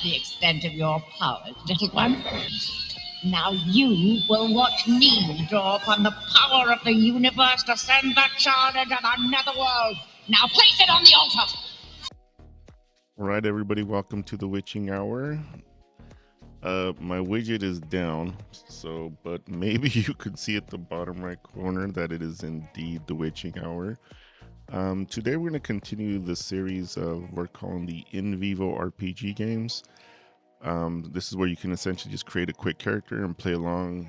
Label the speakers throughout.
Speaker 1: the extent of your powers, little one. Now you will watch me draw upon the power of the universe to send that child into the netherworld. Now place it on the altar.
Speaker 2: All right, everybody, welcome to the witching hour. My widget is down, but maybe you could see at the bottom right corner that it is indeed the witching hour. Today we're going to continue the series of what we're calling the in vivo RPG games. This is where you can essentially just create a quick character and play along.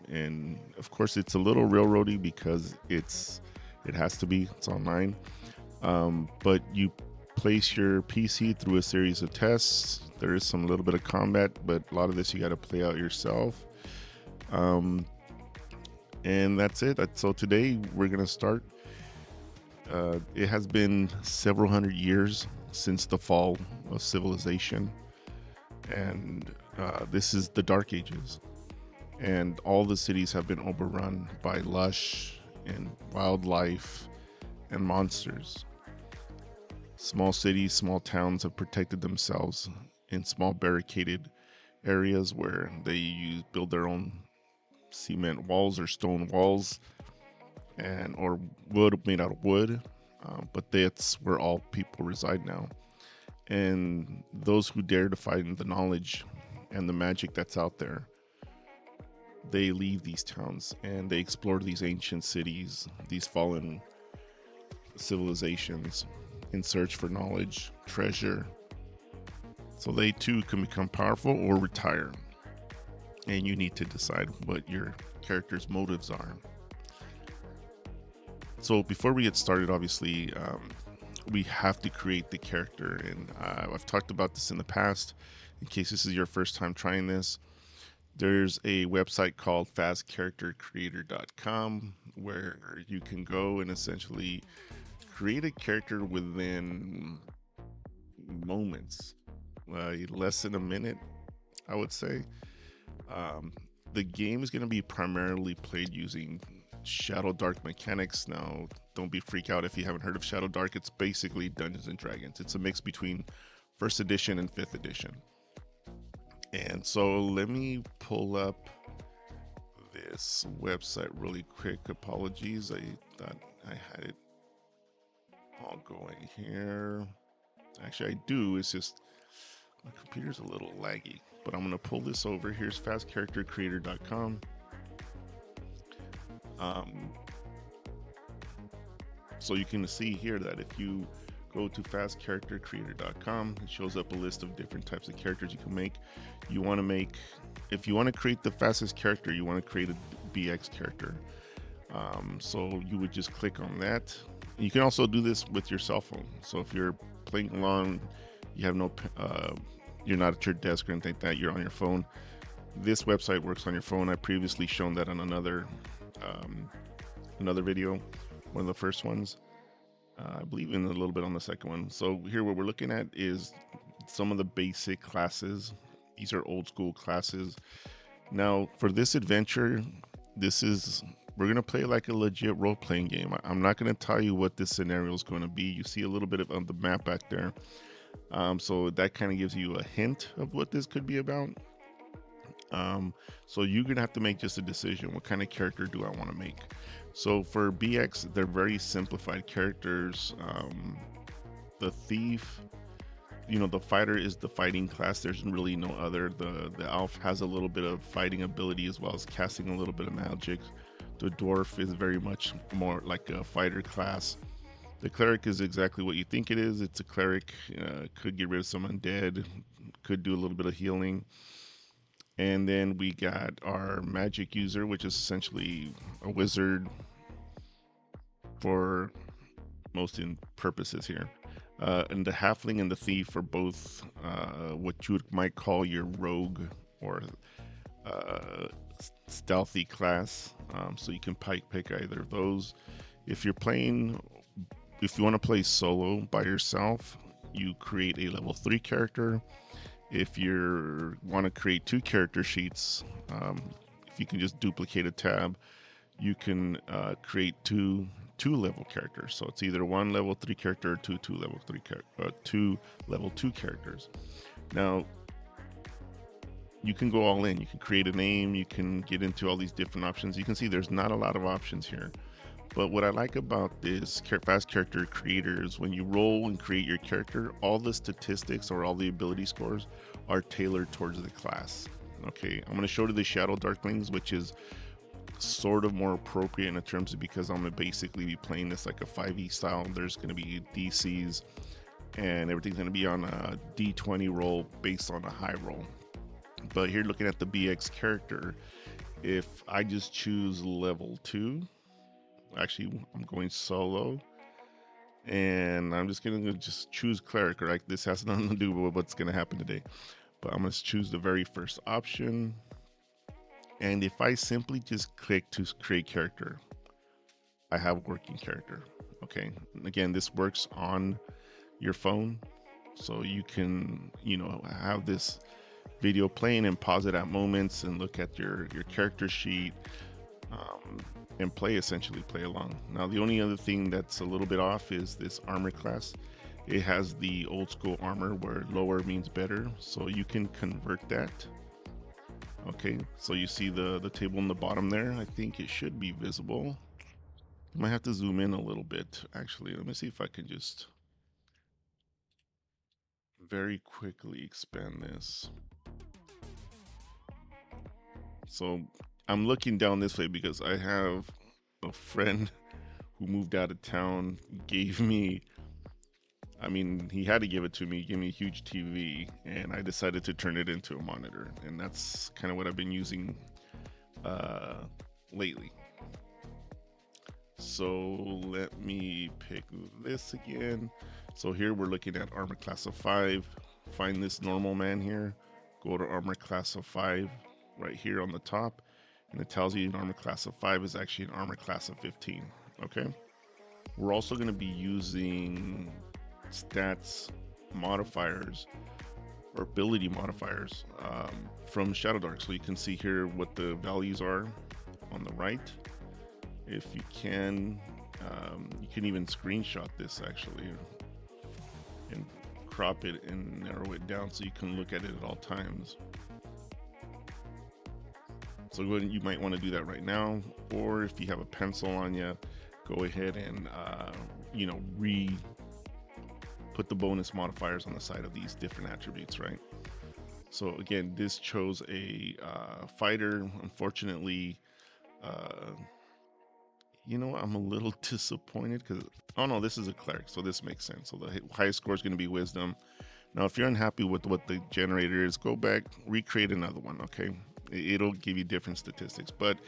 Speaker 2: And of course, it's a little railroady because it has to be. It's online. But you place your PC through a series of tests. There is some little bit of combat, but a lot of this you got to play out yourself. And that's it. So today we're gonna start. It has been several hundred years since the fall of civilization, and this is the Dark Ages, and all the cities have been overrun by lush and wildlife and monsters. Small cities, small towns have protected themselves in small barricaded areas where they build their own cement walls or stone walls or wood made out of wood. But that's where all people reside now. And those who dare to find the knowledge and the magic that's out there, they leave these towns and they explore these ancient cities, these fallen civilizations, in search for knowledge, treasure, so they too can become powerful or retire. And you need to decide what your character's motives are. So before we get started, obviously, we have to create the character, and I've talked about this in the past. In case this is your first time trying this, there's a website called fastcharactercreator.com where you can go and essentially create a character within moments, less than a minute, I would say. The game is going to be primarily played using Shadowdark mechanics. Now, don't be freaked out if you haven't heard of Shadowdark. It's basically Dungeons and Dragons. It's a mix between 1st edition and 5th edition. And so let me pull up this website really quick. Apologies, I thought I had it all going here. Actually, I do. It's just my computer's a little laggy, but I'm going to pull this over. Here's fastcharactercreator.com. So you can see here that if you go to fastcharactercreator.com, it shows up a list of different types of characters you can make. If you want to create the fastest character, you want to create a BX character. So you would just click on that. You can also do this with your cell phone. So if you're playing along, you have you're not at your desk or anything like that, you're on your phone. This website works on your phone. I previously shown that on another video, one of the first ones. I believe in a little bit on the second one. So here what we're looking at is some of the basic classes. These are old school classes. Now for this adventure, we're going to play like a legit role-playing game. I'm not going to tell you what this scenario is going to be. You see a little bit of the map back there. So that kind of gives you a hint of what this could be about. So you're going to have to make just a decision. What kind of character do I want to make? So for BX, they're very simplified characters. The thief, the fighter is the fighting class. There's really no other. The elf has a little bit of fighting ability as well as casting a little bit of magic. The dwarf is very much more like a fighter class. The cleric is exactly what you think it is. It's a cleric, could get rid of some undead, could do a little bit of healing. And then we got our magic user, which is essentially a wizard for most purposes here. And the halfling and the thief are both what you might call your rogue or stealthy class. So you can pick either of those. If you want to play solo by yourself, you create a level 3 character. If you want to create 2 character sheets, if you can just duplicate a tab, you can create two level characters. So it's either 1 level 3 character or two level 2 characters. Now, you can go all in. You can create a name. You can get into all these different options. You can see there's not a lot of options here. But what I like about this fast character creator is when you roll and create your character, all the statistics or all the ability scores are tailored towards the class. Okay, I'm going to show you the Shadowdarklings, which is sort of more appropriate in terms of, because I'm going to basically be playing this like a 5e style. There's going to be DCs and everything's going to be on a D20 roll based on a high roll. But here, looking at the BX character, if I just choose level 2, actually I'm going solo, and I'm just gonna just choose cleric. Right, this has nothing to do with what's gonna happen today, but I'm gonna choose the very first option. And if I simply just click to create character, I have working character. Okay, again, this works on your phone, so you can, have this video playing and pause it at moments and look at your character sheet, and essentially play along. Now, the only other thing that's a little bit off is this armor class. It has the old school armor where lower means better, so you can convert that. Okay, so you see the table in the bottom there. I think it should be visible. I might have to zoom in a little bit. Actually, let me see if I can just very quickly expand this. So I'm looking down this way because I have a friend who moved out of town, gave me, he had to give it to me, give me a huge TV, and I decided to turn it into a monitor. And that's kind of what I've been using lately. So let me pick this again. So here we're looking at armor class of 5. Find this normal man here, go to armor class of 5 right here on the top, and it tells you an armor class of 5 is actually an armor class of 15. Okay, we're also going to be using stats modifiers or ability modifiers from Shadowdark. So you can see here what the values are on the right. If you can even screenshot this actually and crop it and narrow it down so you can look at it at all times. So you might want to do that right now, or if you have a pencil on you, go ahead and put the bonus modifiers on the side of these different attributes, right? So again, this chose a fighter. Unfortunately, I'm a little disappointed because, oh no, this is a cleric, so this makes sense. So the highest score is going to be wisdom. Now, if you're unhappy with what the generator is, go back, recreate another one, okay? It'll give you different statistics, but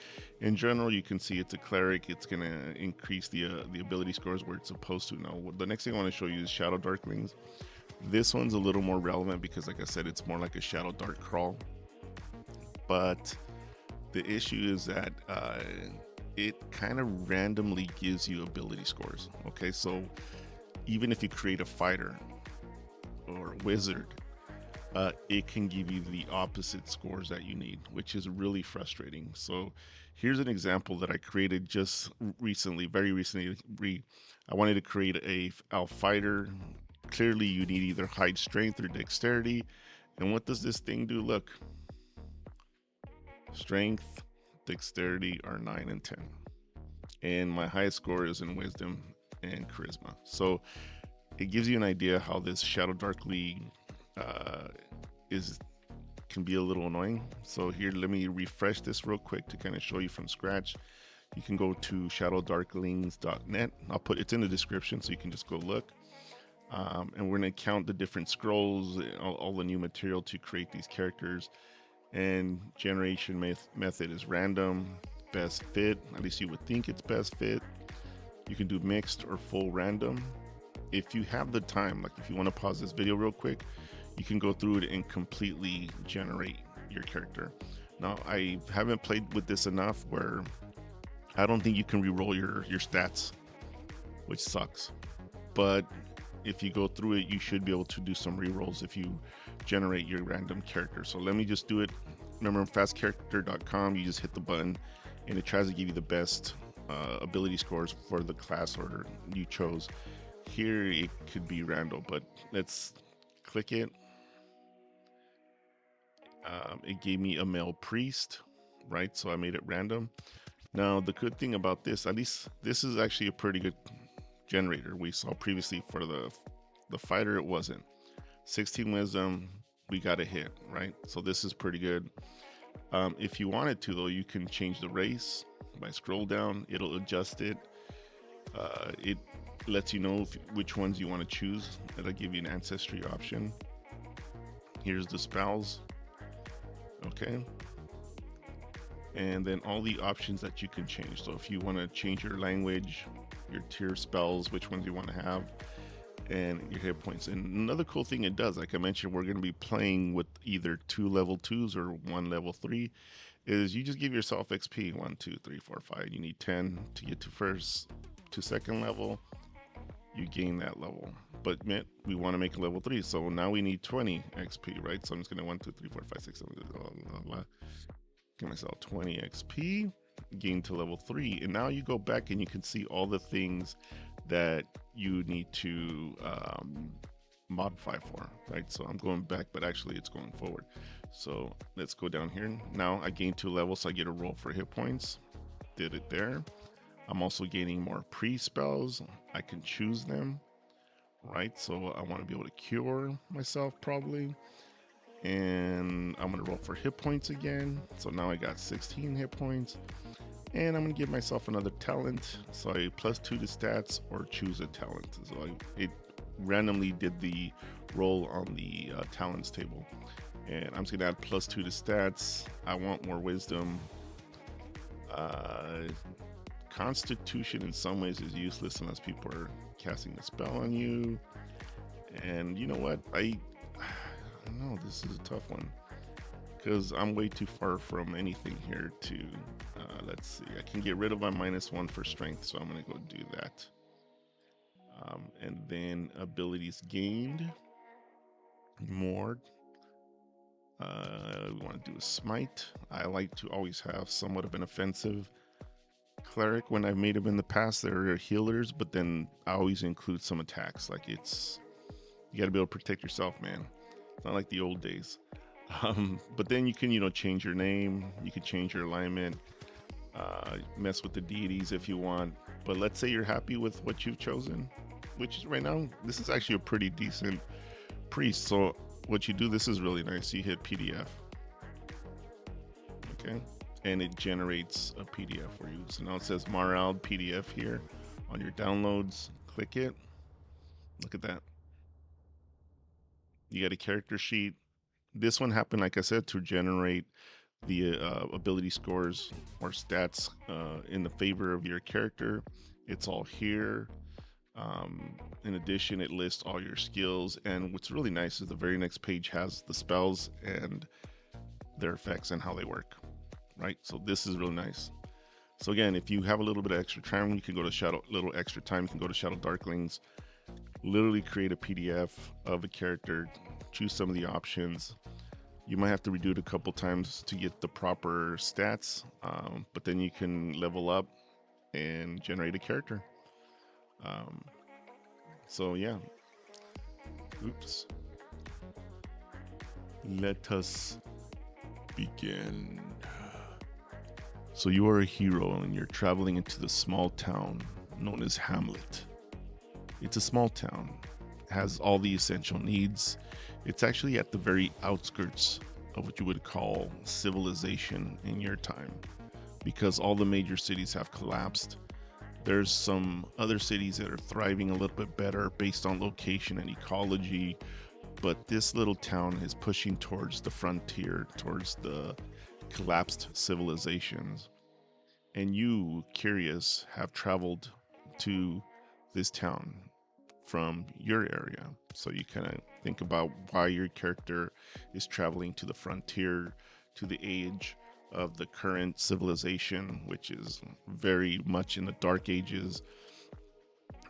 Speaker 2: in general, you can see it's a cleric. It's going to increase the ability scores where it's supposed to. Now, the next thing I want to show you is Shadowdarklings. This one's a little more relevant because, like I said, it's more like a Shadowdark crawl. But the issue is that it kind of randomly gives you ability scores. Okay, so even if you create a fighter or a wizard, it can give you the opposite scores that you need, which is really frustrating. So here's an example that I created just recently, very recently. I wanted to create a fighter. Clearly you need either high strength or dexterity. And what does this thing do? Look, strength, dexterity are 9 and 10. And my highest score is in wisdom and charisma. So it gives you an idea how this Shadowdarkly can be a little annoying. So here, let me refresh this real quick to kind of show you from scratch. You can go to shadowdarklings.net. It's in the description, so you can just go look. And we're going to count the different scrolls, all the new material to create these characters. And generation method is random, best fit. At least you would think it's best fit. You can do mixed or full random. If you have the time, like if you want to pause this video real quick, you can go through it and completely generate your character. Now, I haven't played with this enough where I don't think you can re-roll your stats, which sucks. But if you go through it, you should be able to do some re-rolls if you generate your random character. So let me just do it. Remember, fastcharacter.com, you just hit the button and it tries to give you the best ability scores for the class order you chose. Here it could be random, but let's click it. It gave me a male priest, right? So I made it random. Now, the good thing about this, at least this is actually a pretty good generator. We saw previously for the fighter, it wasn't. 16 wisdom, we got a hit, right? So this is pretty good. If you wanted to, though, you can change the race by scroll down. It'll adjust it. It lets you know which ones you want to choose. It'll give you an ancestry option. Here's the spells. Okay. And then all the options that you can change. So if you want to change your language, your tier spells, which ones you want to have, and your hit points. And another cool thing it does, like I mentioned, we're going to be playing with either 2 level 2s or 1 level 3, is you just give yourself XP. 1, 2, 3, 4, 5. You need 10 to get to second level. You gain that level. But we want to make a level 3, so now we need 20 XP, right? So I'm just going to 1, 2, 3, 4, 5, 6, 7, blah, blah, blah. Give myself 20 XP, gain to level 3, and now you go back and you can see all the things that you need to modify for, right? So I'm going back, but actually it's going forward. So let's go down here. Now I gain 2 levels, so I get a roll for hit points. Did it there. I'm also gaining more pre-spells. I can choose them, right? So I want to be able to cure myself probably. And I'm going to roll for hit points again. So now I got 16 hit points. And I'm going to give myself another talent. So I +2 to stats or choose a talent. So it randomly did the roll on the talents table. And I'm just going to add +2 to stats. I want more wisdom. Constitution in some ways is useless unless people are casting a spell on you. And you know what? I don't know. This is a tough one. Because I'm way too far from anything here to, let's see, I can get rid of my -1 for strength, so I'm going to go do that. And then abilities gained, more. We want to do a smite. I like to always have somewhat of an offensive cleric. When I've made them in the past, they're healers, but then I always include some attacks. Like you got to be able to protect yourself, man. It's not like the old days. But then you can, change your name, you can change your alignment, mess with the deities if you want. But let's say you're happy with what you've chosen, which is right now, this is actually a pretty decent priest. So what you do, this is really nice. You hit PDF, okay, and it generates a PDF for you. So now it says Marald PDF here on your downloads. Click it. Look at that. You got a character sheet. This one happened, like I said, to generate the ability scores or stats in the favor of your character. It's all here. In addition, it lists all your skills. And what's really nice is the very next page has the spells and their effects and how they work, right? So this is really nice. So again, if you have a little bit of extra time, you can go to Shadowdark, literally create a PDF of a character, choose some of the options. You might have to redo it a couple times to get the proper stats, but then you can level up and generate a character. So yeah, oops. Let us begin. So you are a hero and you're traveling into the small town known as Hamlet. It's a small town, has all the essential needs. It's actually at the very outskirts of what you would call civilization in your time, because all the major cities have collapsed. There's some other cities that are thriving a little bit better based on location and ecology, but this little town is pushing towards the frontier, towards the collapsed civilizations. And you, curious, have traveled to this town from your area. So you kind of think about why your character is traveling to the frontier, to the age of the current civilization, which is very much in the dark ages.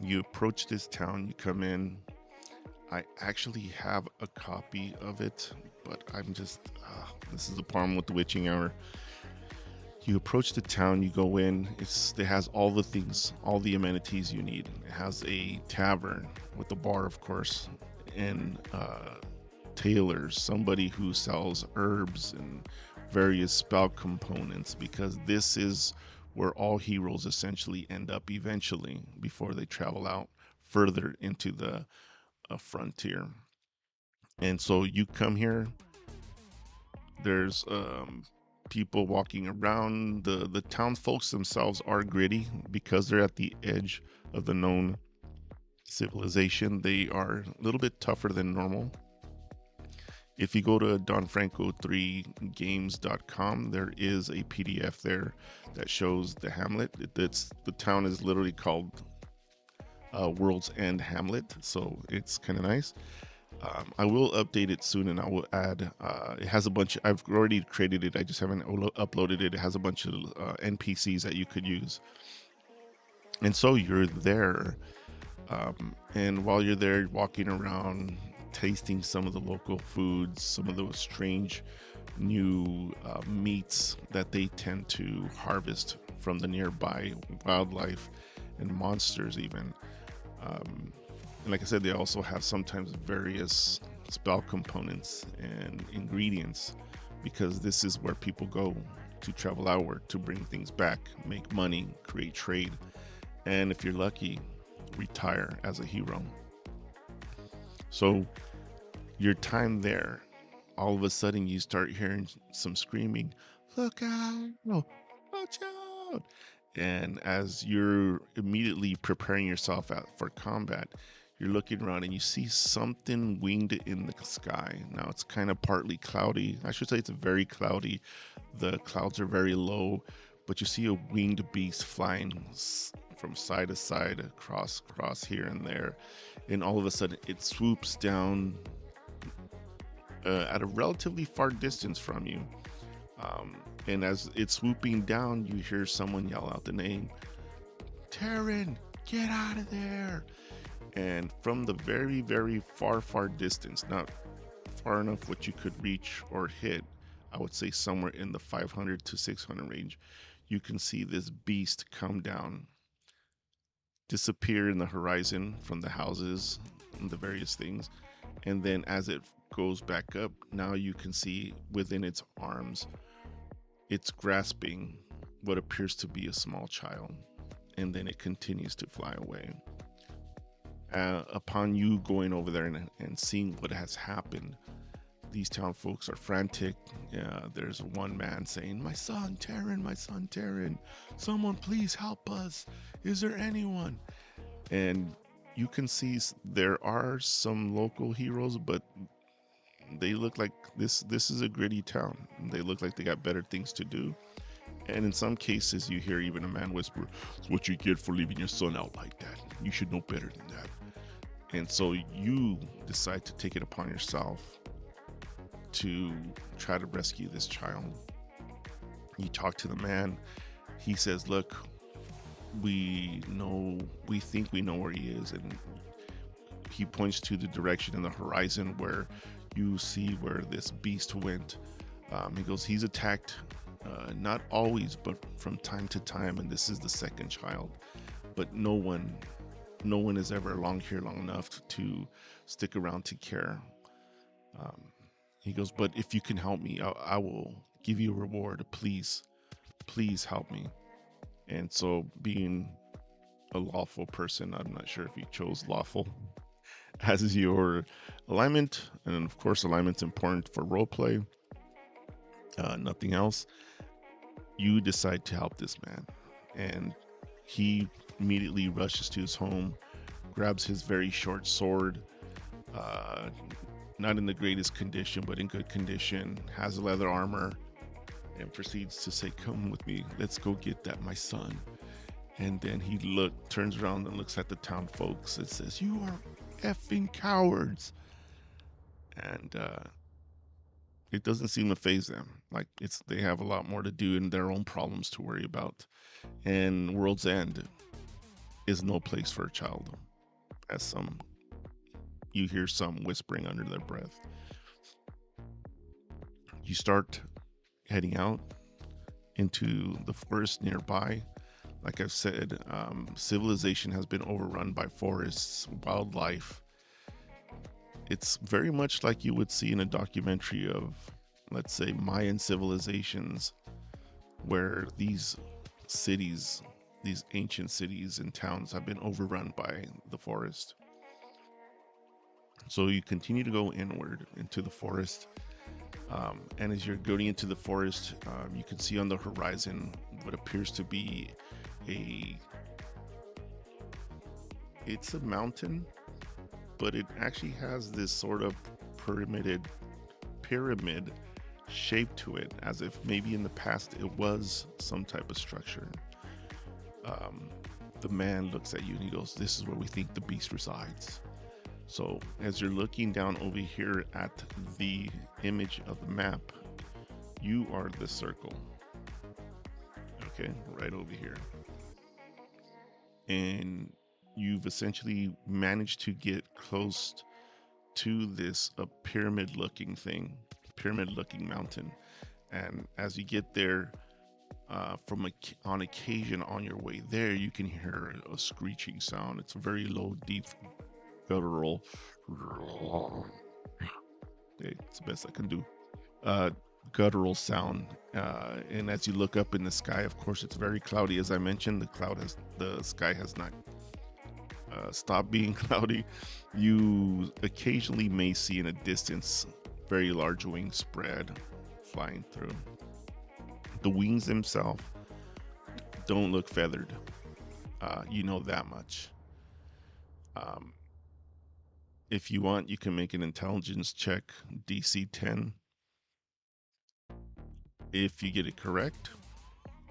Speaker 2: You approach this town, you come in. I actually have a copy of it, but I'm just, this is the problem with the Witching Hour. You approach the town, you go in, it has all the things, all the amenities you need. It has a tavern with a bar, of course, and tailors, somebody who sells herbs and various spell components, because this is where all heroes essentially end up eventually before they travel out further into the frontier. And so you come here, there's people walking around. The town folks themselves are gritty because they're at the edge of the known civilization. They are a little bit tougher than normal. If you go to donfranco3games.com, there is a PDF there that shows the hamlet. The town is literally called World's End Hamlet, so it's kind of nice. I will update it soon, and I will add. It has a bunch. I've already created it. I just haven't uploaded it. It has a bunch of NPCs that you could use, and so you're there. And while you're there, walking around, tasting some of the local foods, some of those strange new meats that they tend to harvest from the nearby wildlife and monsters, even. And like I said, they also have sometimes various spell components and ingredients, because this is where people go to travel outward to bring things back, make money, create trade, and if you're lucky, retire as a hero. So your time there, all of a sudden you start hearing some screaming, "Look out! Watch out!" And as you're immediately preparing yourself out for combat, you're looking around and you see something winged in the sky. Now it's kind of partly cloudy. I should say it's very cloudy. The clouds are very low, but you see a winged beast flying from side to side, across here and there. And all of a sudden it swoops down at a relatively far distance from you. And as it's swooping down, you hear someone yell out the name, "Terran, get out of there!" And from the very, very far distance, not far enough what you could reach or hit, I would say somewhere in the 500 to 600 range, you can see this beast come down, disappear in the horizon from the houses and the various things. And then as it goes back up, now you can see within its arms, it's grasping what appears to be a small child. And then it continues to fly away. Upon you going over there and seeing what has happened, these town folks are frantic. There's one man saying, my son Terran, someone please help us. Is there anyone?" And you can see there are some local heroes, but they look like this is a gritty town. They look like they got better things to do. And in some cases you hear even a man whisper, "It's what you get for leaving your son out like that. You should know better than that." And so you decide to take it upon yourself to try to rescue this child. You talk to the man. He says, "Look, we think we know where he is." And he points to the direction in the horizon where you see where this beast went. He goes, "He's attacked, not always, but from time to time, and this is the second child. But no one is ever long enough to stick around to care." He goes, "But if you can help me, I will give you a reward. Please help me." And so, being a lawful person, I'm not sure if you chose lawful as your alignment, and of course alignment's important for roleplay, nothing else. You decide to help this man, and he immediately rushes to his home, grabs his very short sword, not in the greatest condition, but in good condition, has leather armor, and proceeds to say, "Come with me, let's go get that, my son." And then he turns around and looks at the town folks and says, "You are effing cowards." And it doesn't seem to faze them. Like they have a lot more to do and their own problems to worry about. And World's End is no place for a child, as you hear some whispering under their breath. You start heading out into the forest nearby. Like I've said, civilization has been overrun by forests, wildlife, it's very much like you would see in a documentary of, let's say, Mayan civilizations, where these cities, these ancient cities and towns have been overrun by the forest. So you continue to go inward into the forest, and as you're going into the forest, you can see on the horizon what appears to be it's a mountain, but it actually has this sort of pyramid shape to it, as if maybe in the past it was some type of structure. The man looks at you and he goes, "This is where we think the beast resides." So as you're looking down over here at the image of the map, you are the circle. Okay, right over here. And you've essentially managed to get close to this pyramid looking mountain. And as you get there, on occasion on your way there, you can hear a screeching sound. It's a very low, deep, guttural. It's the best I can do. Guttural sound. And as you look up in the sky, of course, it's very cloudy. As I mentioned, the sky has not stopped being cloudy. You occasionally may see in a distance very large wings spread flying through. The wings themselves don't look feathered. You know that much. If you want, you can make an intelligence check, DC 10. If you get it correct,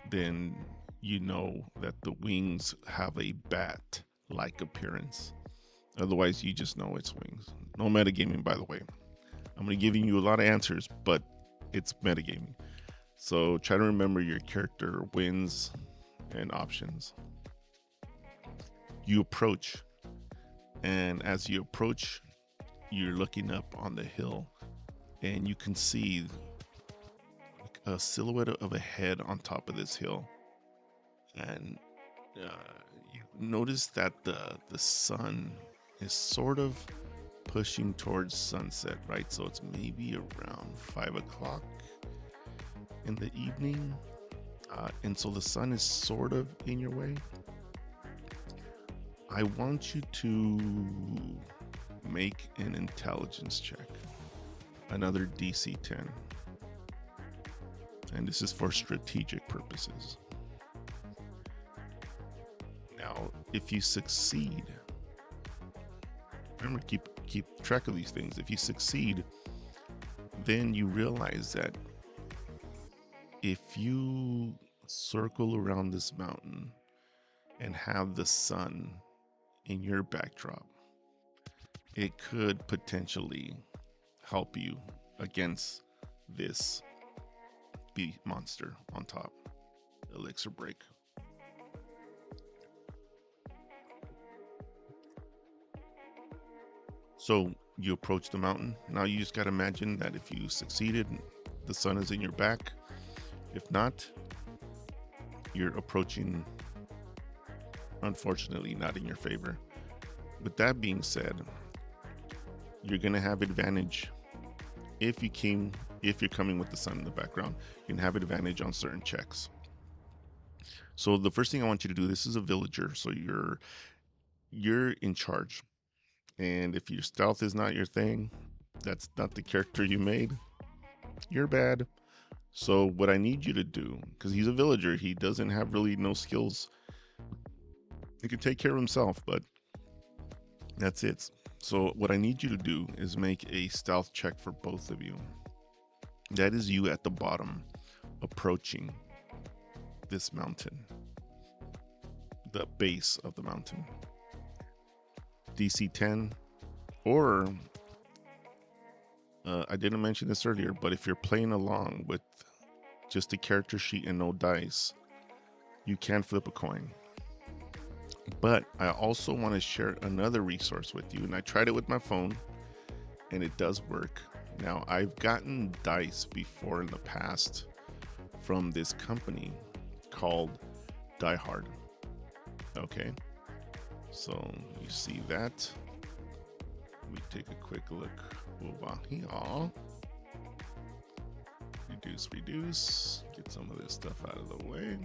Speaker 2: then you know that the wings have a bat-like appearance. Otherwise, you just know it's wings. No metagaming, by the way. I'm going to give you a lot of answers, but it's metagaming. So try to remember your character wins and options. You approach, and as you approach, you're looking up on the hill, and you can see a silhouette of a head on top of this hill. And you notice that the sun is sort of pushing towards sunset, right? So it's maybe around 5 o'clock in the evening, and so the sun is sort of in your way. I want you to make an intelligence check, another DC 10, and this is for strategic purposes. Now, if you succeed, remember, keep track of these things. If you succeed, then you realize that if you circle around this mountain and have the sun in your backdrop, it could potentially help you against this beast monster on top. Elixir break. So you approach the mountain. Now you just got to imagine that if you succeeded, the sun is in your back. If not, you're approaching, unfortunately, not in your favor. With that being said, you're going to have advantage if you're coming with the sun in the background. You can have advantage on certain checks. So the first thing I want you to do, this is a villager, so you're in charge. And if your stealth is not your thing, that's not the character you made, you're bad. So what I need you to do, because he's a villager, he doesn't have really no skills. He can take care of himself, but that's it. So what I need you to do is make a stealth check for both of you. That is you at the bottom, approaching this mountain, the base of the mountain. DC 10, or I didn't mention this earlier, but if you're playing along with just a character sheet and no dice, you can flip a coin. But I also want to share another resource with you, and I tried it with my phone and it does work. Now, I've gotten dice before in the past from this company called Die Hard. Okay, so you see that. Let me take a quick look over here. Reduce, get some of this stuff out of the way.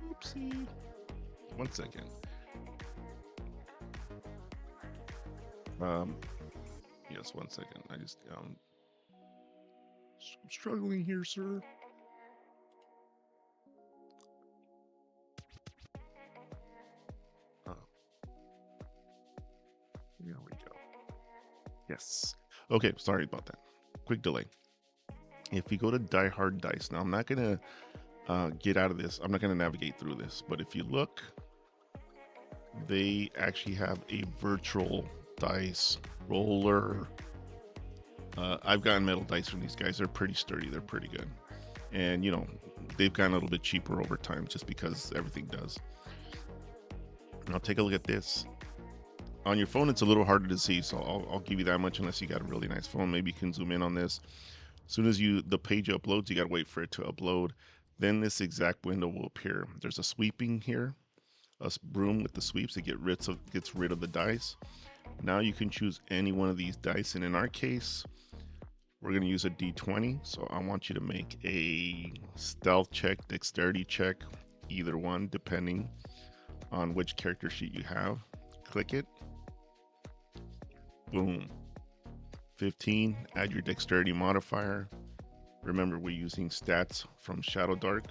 Speaker 2: Oopsie. 1 second. Yes, 1 second. I just I'm struggling here, sir. There we go. Yes. Okay, sorry about that. Quick delay. If you go to Die Hard Dice, now I'm not gonna get out of this. I'm not gonna navigate through this, but if you look, they actually have a virtual dice roller. I've gotten metal dice from these guys. They're pretty sturdy. They're pretty good. And, you know, they've gotten a little bit cheaper over time just because everything does. Now, take a look at this. On your phone, it's a little harder to see, so I'll give you that much unless you got a really nice phone. Maybe you can zoom in on this. As soon as the page uploads, you got to wait for it to upload. Then this exact window will appear. There's a sweeping here, a broom with the sweeps. It gets rid of the dice. Now you can choose any one of these dice, and in our case, we're going to use a D20. So I want you to make a stealth check, dexterity check, either one, depending on which character sheet you have. Click it. Boom. 15. Add your dexterity modifier. Remember, we're using stats from Shadowdark.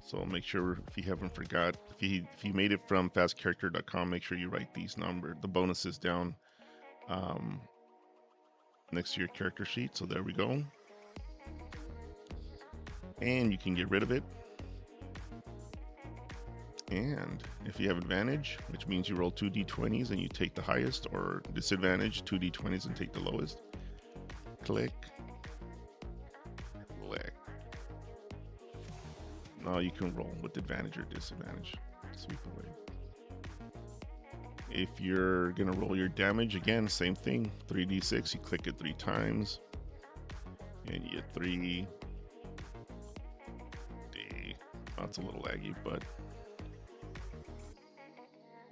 Speaker 2: So make sure, if you haven't forgot, if you made it from fastcharacter.com, make sure you write these numbers, the bonuses down next to your character sheet. So there we go. And you can get rid of it. And if you have advantage, which means you roll 2 d20s and you take the highest, or disadvantage, 2 d20s and take the lowest. Click. Click. Now you can roll with advantage or disadvantage. Sweep away. If you're gonna roll your damage, again, same thing. 3d6, you click it 3 times. And you get 3d. That's a little laggy, but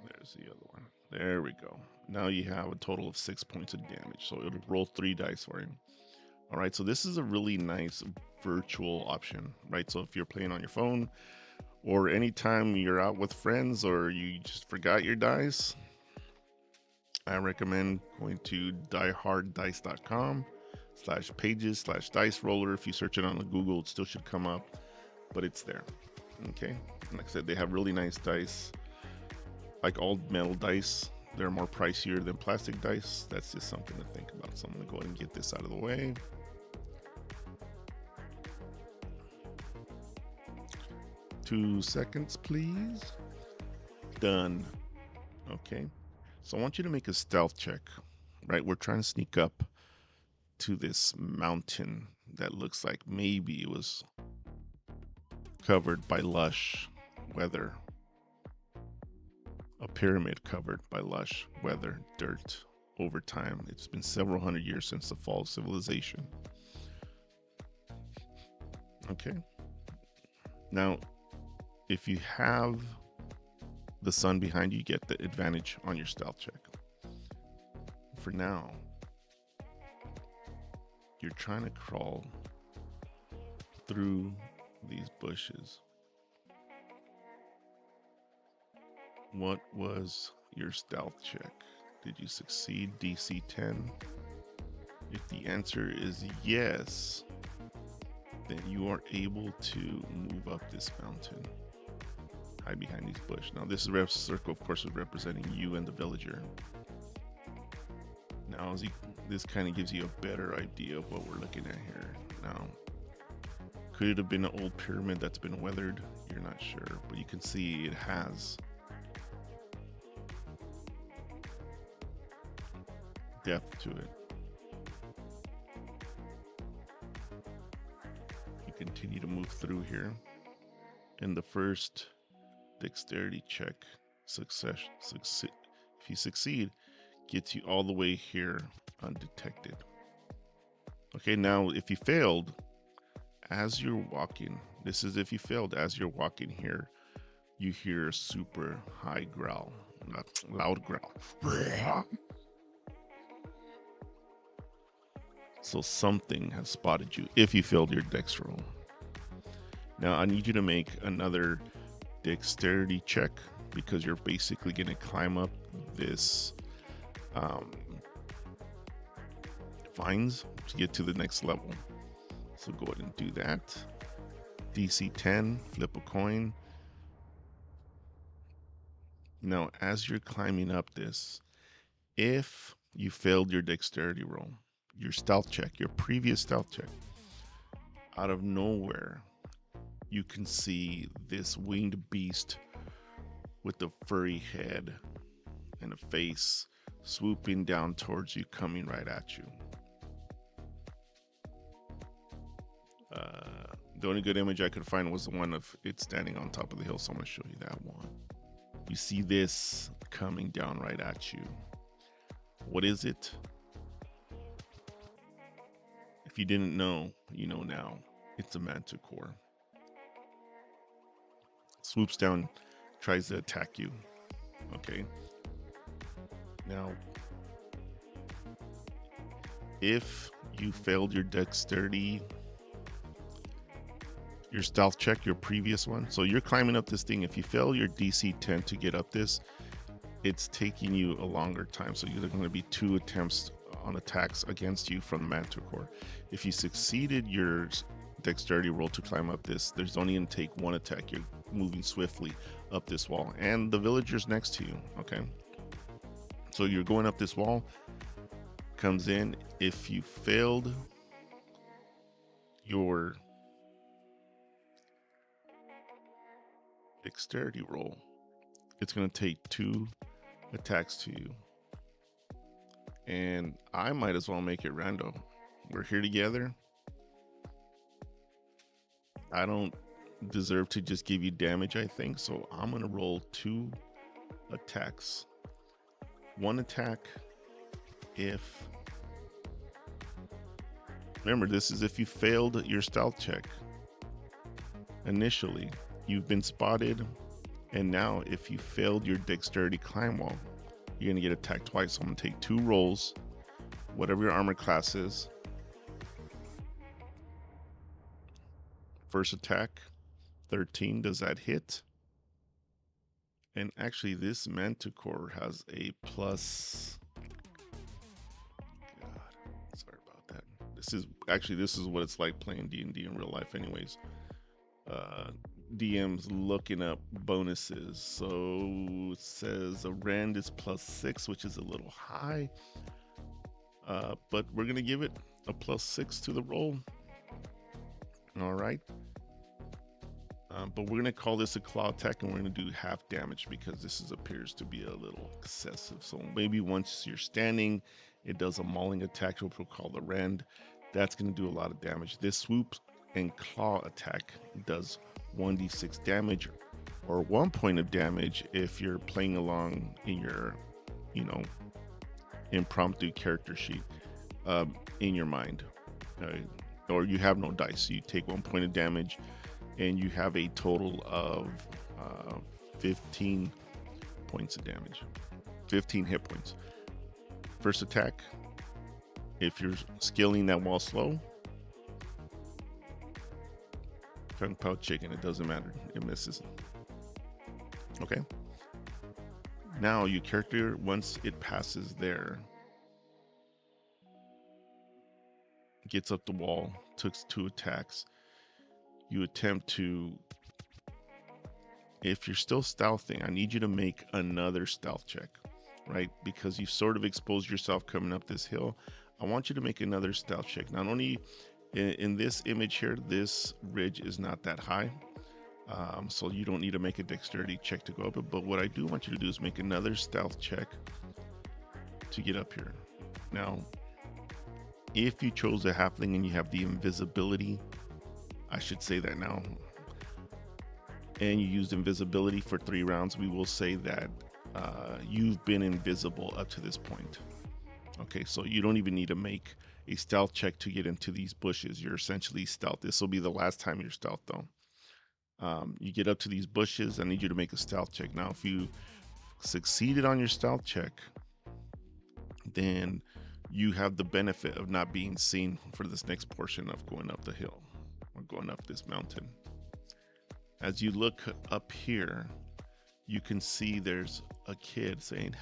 Speaker 2: there's the other one. There we go. Now you have a total of 6 points of damage. So it'll roll 3 dice for you. All right, so this is a really nice virtual option, right? So if you're playing on your phone, or anytime you're out with friends, or you just forgot your dice, I recommend going to dieharddice.com/pages/dice roller. If you search it on Google, it still should come up, but it's there. Okay, like I said, they have really nice dice. Like all metal dice, they're more pricier than plastic dice. That's just something to think about. So I'm gonna go ahead and get this out of the way. Two seconds, please. Done. Okay, so I want you to make a stealth check, right? We're trying to sneak up to this mountain that looks like maybe it was covered by lush weather. A pyramid covered by lush weather, dirt, over time. It's been several hundred years since the fall of civilization. Okay. Now, if you have the sun behind you, you get the advantage on your stealth check. For now, you're trying to crawl through these bushes. What was your stealth check? Did you succeed DC 10? If the answer is yes, then you are able to move up this mountain. Hide behind these bushes. Now this circle, of course, is representing you and the villager. Now this kind of gives you a better idea of what we're looking at here. Now, could it have been an old pyramid that's been weathered? You're not sure, but you can see it has depth to it. You continue to move through here, and the first dexterity check if you succeed, gets you all the way here undetected. Okay, now if you failed, as you're walking, this is if you failed, as you're walking here, you hear a super high growl. loud growl. So something has spotted you if you failed your dex roll. Now I need you to make another dexterity check because you're basically going to climb up this vines to get to the next level. So go ahead and do that. DC 10, flip a coin. Now, as you're climbing up this, if you failed your dexterity roll, your stealth check, your previous stealth check, out of nowhere, you can see this winged beast with a furry head and a face swooping down towards you, coming right at you. The only good image I could find was the one of it standing on top of the hill, so I'm going to show you that one. You see this coming down right at you. What is it? If you didn't know, you know now. It's a manticore. Swoops down, tries to attack you. Okay. Now, if you failed your dexterity, your stealth check, your previous one, so you're climbing up this thing. If you fail your DC 10 to get up this, it's taking you a longer time. So you're going to be 2 attempts on attacks against you from the manticore. If you succeeded your dexterity roll to climb up this, there's only going to take 1 attack. You're moving swiftly up this wall, and the villager's next to you. Okay, so you're going up this wall, comes in. If you failed your dexterity roll, it's going to take 2 attacks to you, and I might as well make it random. We're here together. I don't deserve to just give you damage, I think, so I'm going to roll 2 attacks. 1 attack if, remember, this is if you failed your stealth check initially. You've been spotted, and now if you failed your dexterity climb wall, you're going to get attacked twice. So I'm going to take 2 rolls, whatever your armor class is. First attack, 13. Does that hit? And actually, this manticore has a plus. God, sorry about that. This is what it's like playing D&D in real life, anyways. DM's looking up bonuses. So it says a rend is +6, which is a little high. But we're gonna give it a +6 to the roll. All right. But we're going to call this a claw attack, and we're going to do half damage because this appears to be a little excessive. So maybe once you're standing, it does a mauling attack, which we'll call the rend. That's going to do a lot of damage. This swoop and claw attack does 1d6 damage, or 1 point of damage if you're playing along in your, impromptu character sheet in your mind. Or you have no dice, so you take 1 point of damage, and you have a total of 15 points of damage, 15 hit points. First attack, if you're scaling that wall slow, Kung Pao chicken, it doesn't matter, it misses. Okay. Now your character, once it passes there, gets up the wall, took 2 attacks. You attempt to, if you're still stealthing, I need you to make another stealth check, right? Because you've sort of exposed yourself coming up this hill. I want you to make another stealth check. Not only in this image here, this ridge is not that high, so you don't need to make a dexterity check to go up it. But what I do want you to do is make another stealth check to get up here. Now, if you chose a halfling and you have the invisibility, I should say that now, and you used invisibility for 3 rounds, we will say that you've been invisible up to this point. Okay, so you don't even need to make a stealth check to get into these bushes. You're essentially stealth. This will be the last time you're stealth, though. You get up to these bushes. I need you to make a stealth check. Now, if you succeeded on your stealth check, then you have the benefit of not being seen for this next portion of going up the hill or going up this mountain. As you look up here, you can see there's a kid saying,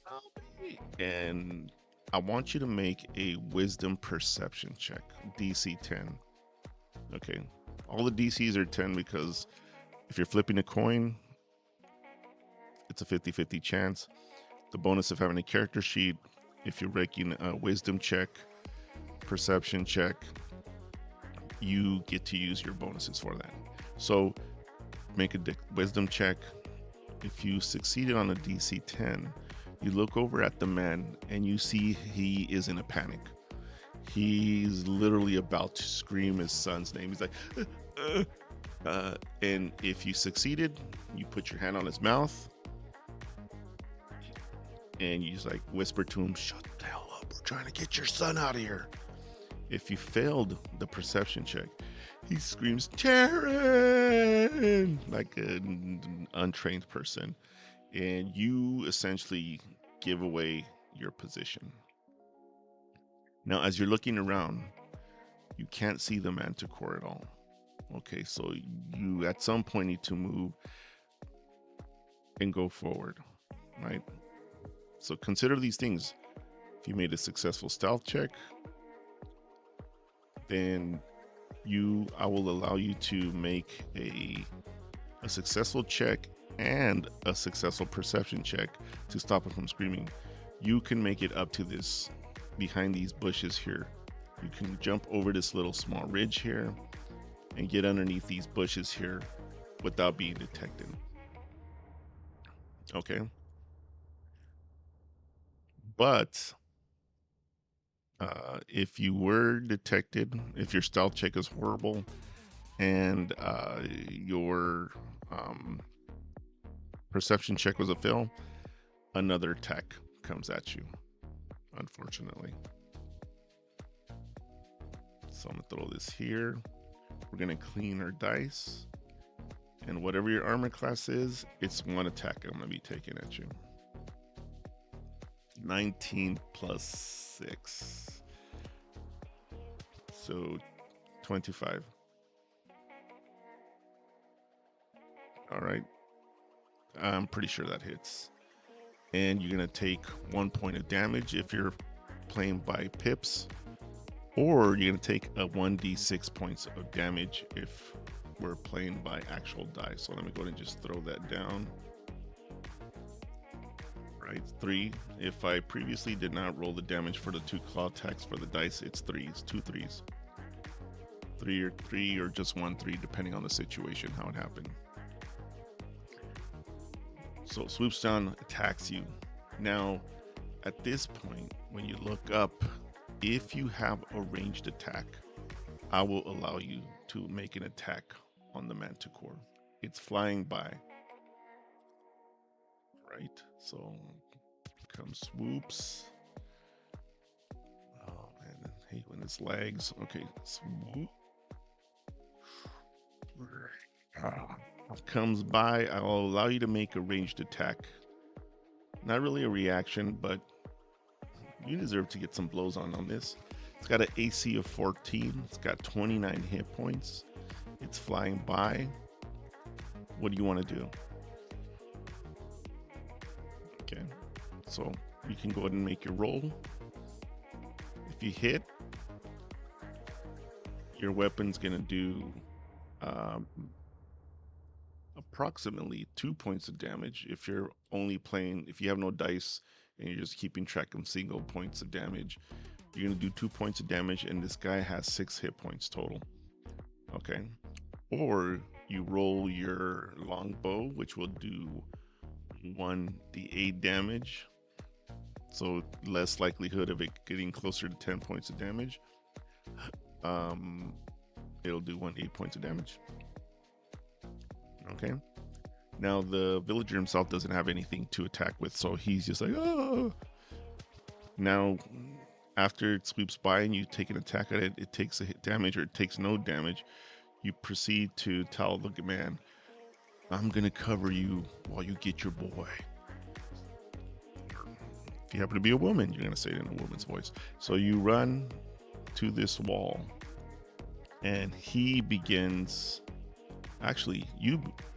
Speaker 2: "Help me." And I want you to make a wisdom perception check, DC 10. Okay, all the DCs are 10 because if you're flipping a coin, it's a 50-50 chance. The bonus of having a character sheet, if you're making a wisdom check, perception check, you get to use your bonuses for that. So make a wisdom check. If you succeeded on a DC 10, you look over at the man and you see he is in a panic. He's literally about to scream his son's name. He's like, and if you succeeded, you put your hand on his mouth and you just like whisper to him, "Shut the hell up, we're trying to get your son out of here." If you failed the perception check, he screams, "Taryn!" like an untrained person, and you essentially give away your position. Now, as you're looking around, you can't see the manticore at all. Okay, so you at some point need to move and go forward, right? So consider these things. If you made a successful stealth check, then I will allow you to make a successful check and a successful perception check to stop him from screaming. You can make it up to this, behind these bushes here. You can jump over this little small ridge here and get underneath these bushes here without being detected. Okay. But if you were detected, if your stealth check is horrible and your perception check was a fail, another attack comes at you, unfortunately. So I'm gonna throw this here. We're gonna clean our dice, and whatever your armor class is, it's one attack I'm gonna be taking at you. 19 plus 6, so 25. All right, I'm pretty sure that hits. And you're gonna take 1 point of damage if you're playing by pips, or you're gonna take a 1d6 points of damage if we're playing by actual dice. So let me go ahead and just throw that down. Right, 3. If I previously did not roll the damage for the 2 claw attacks for the dice, it's 3s, 2 3s. 3 or just 1 3, depending on the situation, how it happened. So swoops down, attacks you. Now, at this point, when you look up, if you have a ranged attack, I will allow you to make an attack on the manticore. It's flying by. Right, so comes swoops. Oh man, I hate when this lags. Okay, swoop. Comes by. I'll allow you to make a ranged attack. Not really a reaction, but you deserve to get some blows on this. It's got an AC of 14. It's got 29 hit points. It's flying by. What do you want to do? Okay, so you can go ahead and make your roll. If you hit, your weapon's gonna do approximately 2 points of damage. If you're only playing, if you have no dice and you're just keeping track of single points of damage, you're gonna do 2 points of damage, and this guy has 6 hit points total. Okay, or you roll your longbow, which will do 1d8 damage, so less likelihood of it getting closer to 10 points of damage. It'll do 1d8 points of damage. Okay, now the villager himself doesn't have anything to attack with, so he's just like, oh. Now after it sweeps by and you take an attack at it, it takes a hit damage or it takes no damage. You proceed to tell the man, I'm gonna cover you while you get your boy. If you happen to be a woman, you're gonna say it in a woman's voice. So you run to this wall, and he begins. Actually,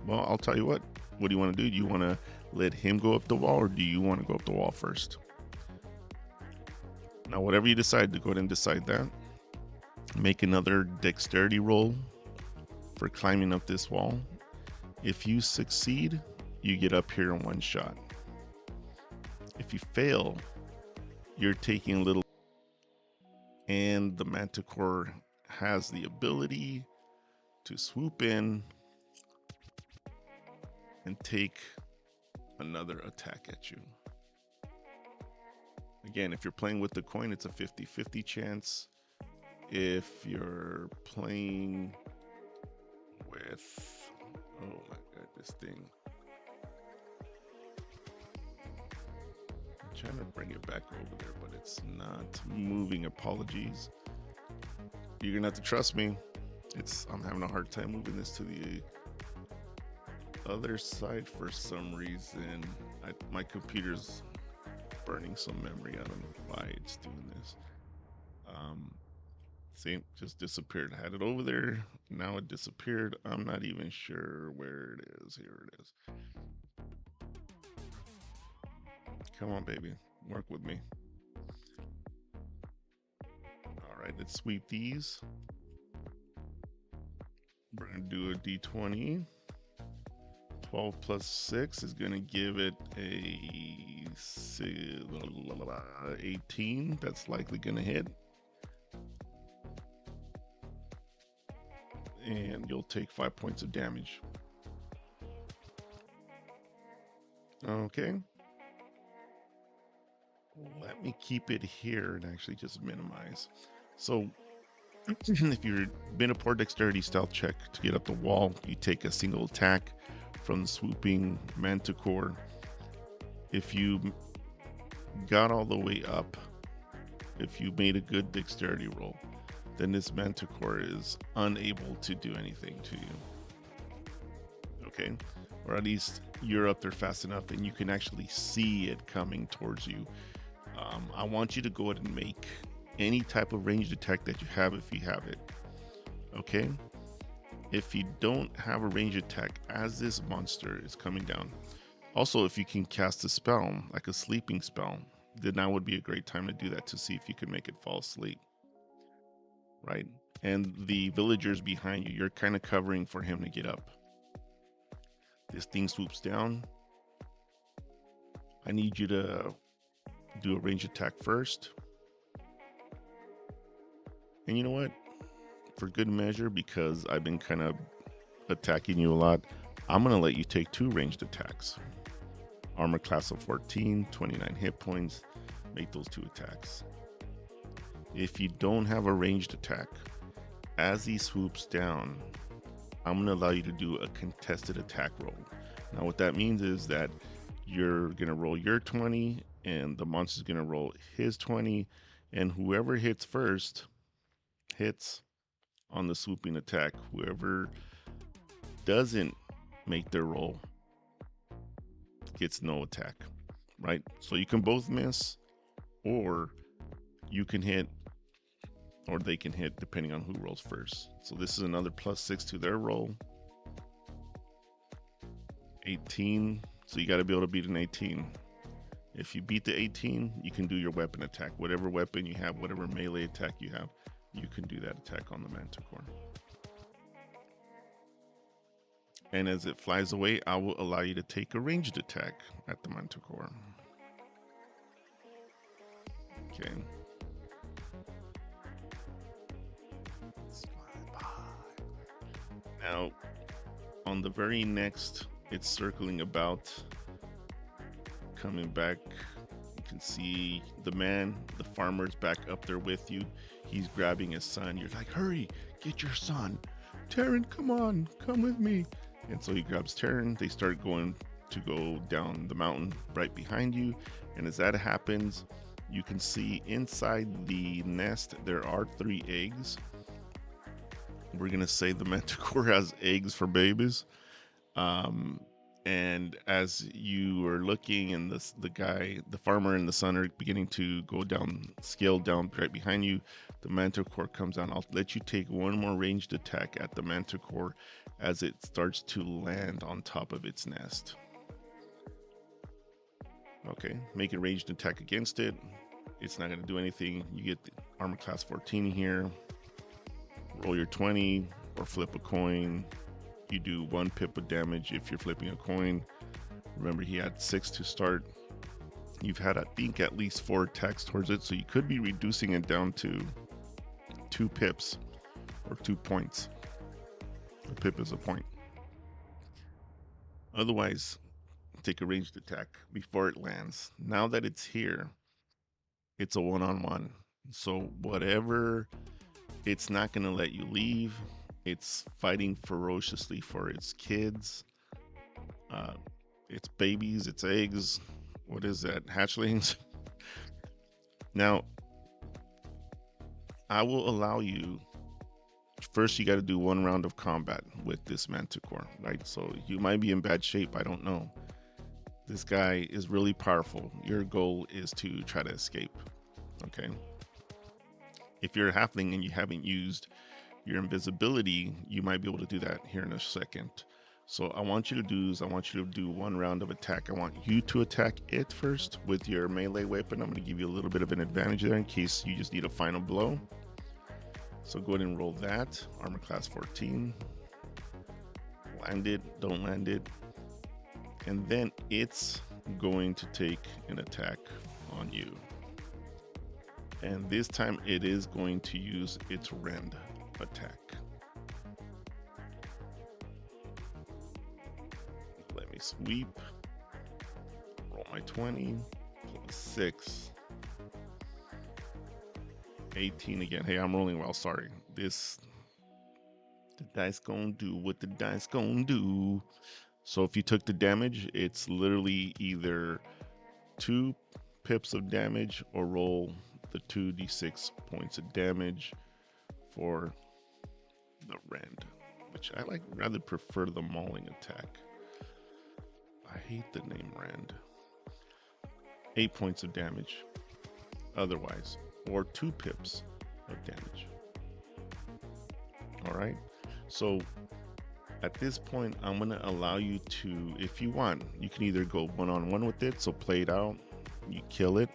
Speaker 2: well, I'll tell you what. What do you want to do? Do you want to let him go up the wall, or do you want to go up the wall first? Now, whatever you decide, to go ahead and decide that. Make another dexterity roll for climbing up this wall. If you succeed, you get up here in one shot. If you fail, you're taking a little. And the Manticore has the ability to swoop in and take another attack at you. Again, if you're playing with the coin, it's a 50-50 chance. If you're playing with, oh my god, this thing. I'm trying to bring it back over there, but it's not moving. Apologies. You're gonna have to trust me. I'm having a hard time moving this to the other side for some reason. My computer's burning some memory. I don't know why it's doing this. See, just disappeared. I had it over there. Now it disappeared. I'm not even sure where it is. Here it is. Come on, baby. Work with me. All right, let's sweep these. We're going to do a d20. 12 plus 6 is going to give it a 18. That's likely going to hit. And you'll take 5 points of damage. Okay. Let me keep it here and actually just minimize. So if you've been a poor dexterity stealth check to get up the wall, you take a single attack from the swooping Manticore. If you got all the way up, if you made a good dexterity roll, then this Manticore is unable to do anything to you. Okay? Or at least you're up there fast enough and you can actually see it coming towards you. I want you to go ahead and make any type of ranged attack that you have if you have it. Okay? If you don't have a ranged attack as this monster is coming down, also if you can cast a spell, like a sleeping spell, then that would be a great time to do that to see if you can make it fall asleep. Right? And the villagers behind you, you're kind of covering for him to get up. This thing swoops down. I need you to do a range attack first. And you know what? For good measure, because I've been kind of attacking you a lot, I'm going to let you take 2 ranged attacks. Armor class of 14, 29 hit points. Make those 2 attacks. If you don't have a ranged attack, as he swoops down, I'm going to allow you to do a contested attack roll. Now what that means is that you're going to roll your 20 and the monster's going to roll his 20, and whoever hits first hits on the swooping attack. Whoever doesn't make their roll gets no attack, right? So you can both miss, or you can hit, or they can hit depending on who rolls first. So this is another +6 to their roll. 18. So you got to be able to beat an 18. If you beat the 18, you can do your weapon attack. Whatever weapon you have, whatever melee attack you have, you can do that attack on the Manticore. And as it flies away, I will allow you to take a ranged attack at the Manticore. Okay. Let's fly by. Now, on the very next, it's circling about, coming back. You can see the man, the farmer's back up there with you. He's grabbing his son. You're like, hurry, get your son. Taryn, come on, come with me. And so he grabs Taryn. They start going to go down the mountain right behind you. And as that happens, you can see inside the nest, there are 3 eggs. We're going to say the Manticore has eggs for babies. And as you are looking, and the farmer and the son are beginning to go down, scale down right behind you, the manticore comes down. I'll let you take one more ranged attack at the manticore as it starts to land on top of its nest. Okay, make a ranged attack against it. It's not going to do anything. You get the armor class 14 here. Roll your 20 or flip a coin. You do 1 pip of damage if you're flipping a coin. Remember, he had 6 to start. You've had, I think, at least 4 attacks towards it, so you could be reducing it down to 2 pips or 2 points. A pip is a point. Otherwise, take a ranged attack before it lands. Now that it's here, it's a one-on-one. So whatever, it's not going to let you leave. It's fighting ferociously for its kids, its babies, its eggs. What is that? Hatchlings. Now, I will allow you. First, you got to do 1 round of combat with this manticore, right? So you might be in bad shape. I don't know. This guy is really powerful. Your goal is to try to escape. Okay. If you're a halfling and you haven't used your invisibility, you might be able to do that here in a second. So I want you to do 1 round of attack. I want you to attack it first with your melee weapon. I'm going to give you a little bit of an advantage there in case you just need a final blow. So go ahead and roll that. Armor class 14. Land it, don't land it. And then it's going to take an attack on you. And this time it is going to use its rend attack. Let me sweep. Roll my 20. Plus 6. 18 again. Hey, I'm rolling well. Sorry. The dice gonna do what the dice gonna do. So if you took the damage, it's literally either 2 pips of damage or roll the 2d6 points of damage for the rend, which I rather prefer the mauling attack. I hate the name rend. 8 points of damage otherwise, or 2 pips of damage. All right, so at this point, I'm going to allow you to, if you want, you can either go one-on-one with it, so play it out, you kill it,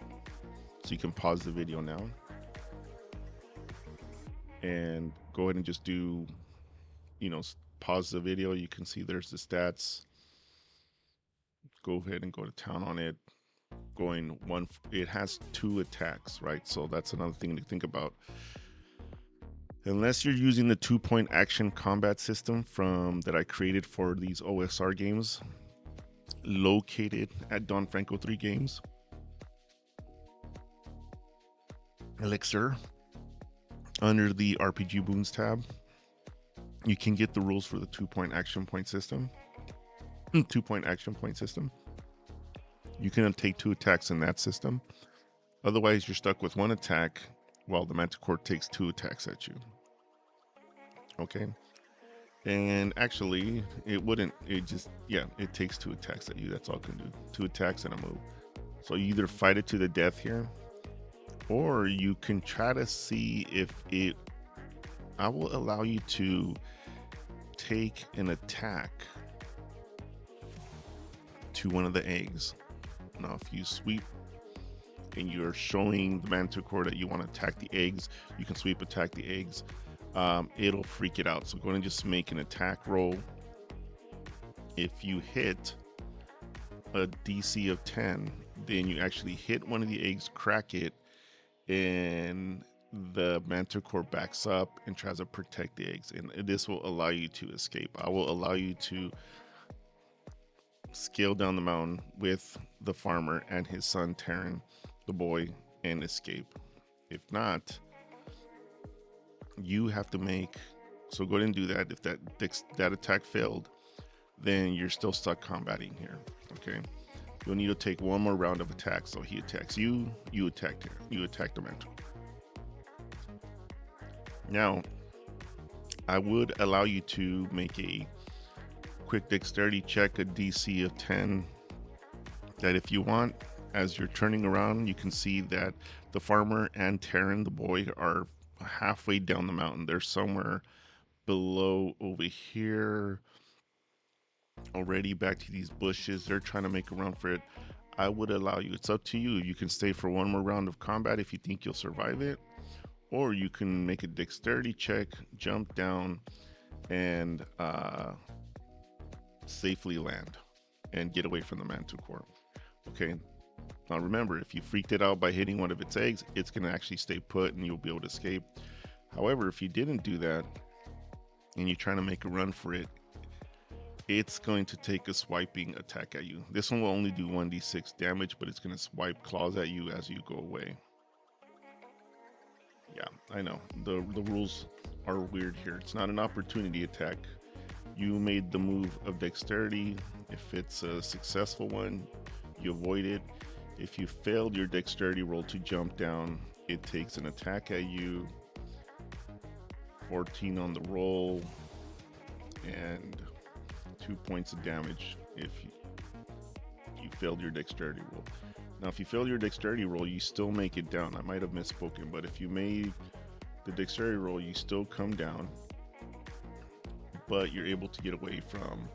Speaker 2: so you can pause the video now and go ahead and just do, pause the video. You can see there's the stats. Go ahead and go to town on it. It has 2 attacks, right? So that's another thing to think about. Unless you're using the 2-point action combat system that I created for these OSR games, located at Don Franco 3 Games. Elixir, under the RPG Boons tab, you can get the rules for the 2-point action point system. 2-point action point system. You can take 2 attacks in that system. Otherwise, you're stuck with 1 attack while the manticore takes 2 attacks at you. Okay. And actually, it takes 2 attacks at you. That's all it can do. 2 attacks and a move. So you either fight it to the death here, or you can try to see if I will allow you to take an attack to one of the eggs. Now, if you sweep and you're showing the manticore that you want to attack the eggs, you can sweep attack the eggs. It'll freak it out. So go ahead and just make an attack roll. If you hit a DC of 10, then you actually hit one of the eggs, crack it, and the manticore backs up and tries to protect the eggs. And this will allow you to escape. I will allow you to scale down the mountain with the farmer and his son Taryn, the boy, and escape. If not, you have to so go ahead and do that. If that attack failed, then you're still stuck combating here. Okay, you'll need to take 1 more round of attack. So he attacks you, you attack the manticore. Now, I would allow you to make a quick dexterity check, a DC of 10. That if you want, as you're turning around, you can see that the farmer and Taryn, the boy, are halfway down the mountain. They're somewhere below over here, already back to these bushes. They're trying to make a run for it. I would allow you, it's up to you. You can stay for one more round of combat if you think you'll survive it, or you can make a dexterity check, jump down, and safely land and get away from the manticore. Okay, now remember, if you freaked it out by hitting one of its eggs, it's going to actually stay put and you'll be able to escape. However, if you didn't do that and you're trying to make a run for it, it's going to take a swiping attack at you. This one will only do 1d6 damage, but it's going to swipe claws at you as you go away. Yeah, I know. The rules are weird here. It's not an opportunity attack. You made the move of dexterity. If it's a successful one, you avoid it. If you failed your dexterity roll to jump down, it takes an attack at you. 14 on the roll and 2 points of damage if you failed your dexterity roll. Now, if you fail your dexterity roll, you still make it down. I might have misspoken, but if you made the dexterity roll, you still come down, but you're able to get away from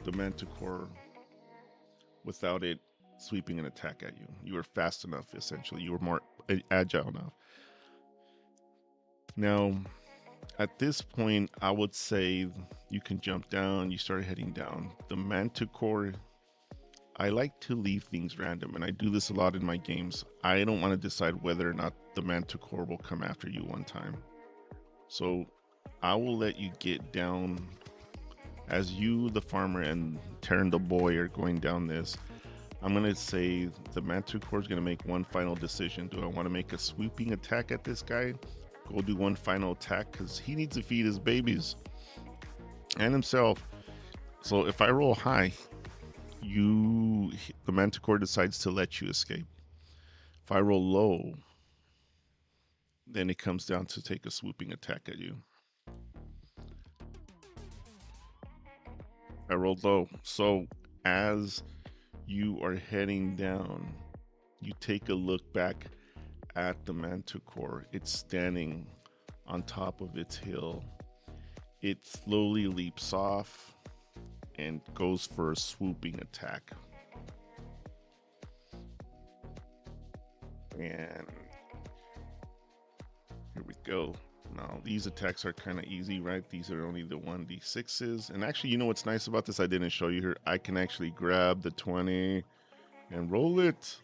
Speaker 2: the manticore without it sweeping an attack at you. You were fast enough, essentially. You were more agile enough. Now, at this point, I would say you can jump down. You start heading down. The manticore, I like to leave things random, and I do this a lot in my games. I don't want to decide whether or not the manticore will come after you one time. So I will let you get down as you, the farmer, and Taryn, the boy, are going down this. I'm going to say the manticore is going to make one final decision. Do I want to make a sweeping attack at this guy? Go do one final attack because he needs to feed his babies and himself. So if I roll high, the manticore decides to let you escape. If I roll low, then it comes down to take a swooping attack at you. I rolled low. So as you are heading down, you take a look back at the manticore. It's standing on top of its hill. It slowly leaps off and goes for a swooping attack. And here we go. Now, these attacks are kind of easy, right? These are only the 1d6s. And actually, you know what's nice about this? I didn't show you here. I can actually grab the 20 and roll it.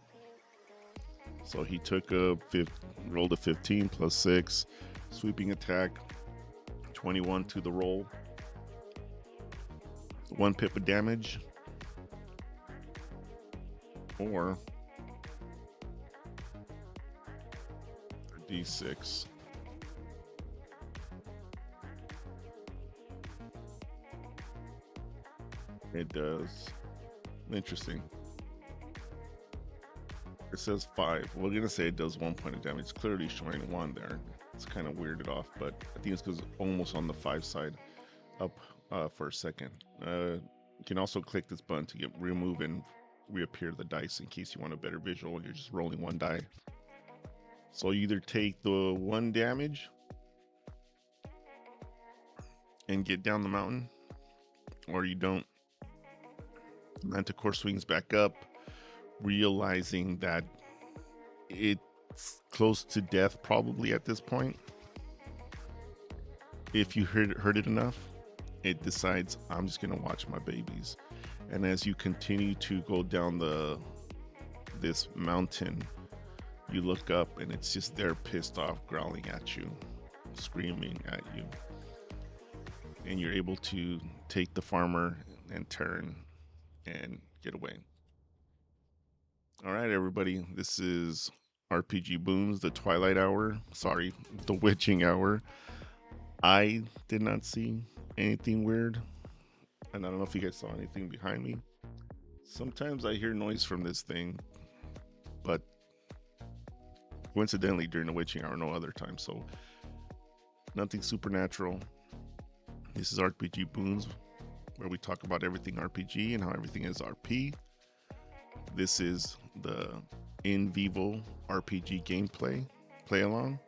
Speaker 2: So he took rolled a 15 plus 6, sweeping attack, 21 to the roll, 1 pip of damage, or a d6. It does. Interesting. It says 5. We're gonna say it does 1 point of damage. It's clearly showing 1 there. It's kind of weirded off, but I think it's because almost on the 5 side up for a second. You can also click this button to remove and reappear the dice in case you want a better visual and you're just rolling 1 die. So you either take the 1 damage and get down the mountain, or you don't. Manticore swings back up, realizing that it's close to death probably at this point. If you hurt it enough, it decides, I'm just gonna watch my babies. And as you continue to go down this mountain, you look up and it's just there, pissed off, growling at you, screaming at you. And you're able to take the farmer and Taryn and get away. All right, everybody, this is RPG Booms, the Twilight Hour. Sorry, the Witching Hour. I did not see anything weird, and I don't know if you guys saw anything behind me. Sometimes I hear noise from this thing, but coincidentally during the Witching Hour, no other time, so nothing supernatural. This is RPG Booms, where we talk about everything RPG and how everything is RP. This is the in vivo RPG gameplay play along.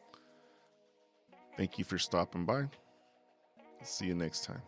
Speaker 2: Thank you for stopping by. See you next time.